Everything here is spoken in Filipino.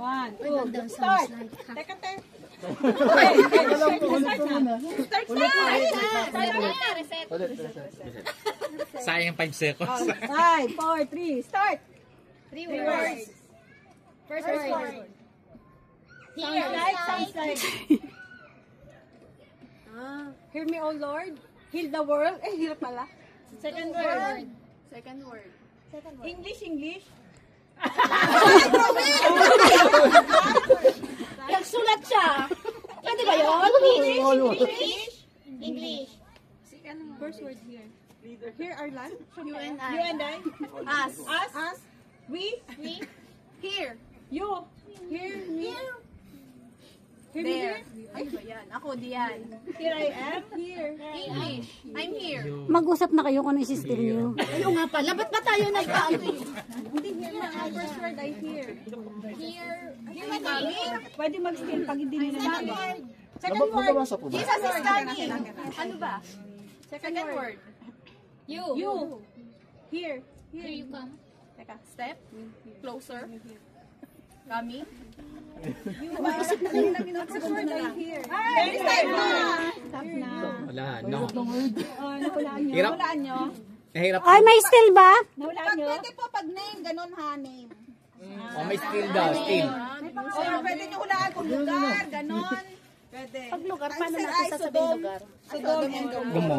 1, 2, start. Teka, teka. Sayang 5 seconds. 5, 4, 3, start. 3 words. First word. Sounds like. Hear me, oh Lord. Heal the world. Eh, heal pala. Second word. Second word. English. Nagsulat siya. Pwede ba yun? English. First word here. Here our land. You and I. You and I. Us. Us. We. Here. You. Here. Me. Here. There. Here. Ano ba yan? Ako diyan. Here I am. Here. English. I'm here. Mag-usap na kayo kung ano i-system niyo. Ayaw nga pala. Ba't ba tayo nagpaano? Hindi here na. First word I hear. Here. Here ba kami? Pwede mag-steal pag hindi nila namin. Second word. Jesus is coming. Ano ba? Second word. You. Here. Here you come. Teka. Step. Closer. Coming. Mag-isip na kayo ng minuto. First word I hear. Ay! Stop na! Wala, no. Nahulaan nyo. Hirap. Nahulaan nyo. Nahirap. Ay, may still ba? Nahulaan nyo. Pwede po pag name, ganun ha, name. Oh, may skill daw, skill. Or pwede nyo hulaan kung lugar, ganun. Pwede. Pag lugar, paano Ay, natin sasabihin Sodom. lugar? Sodom and Gomorrah. Gumo.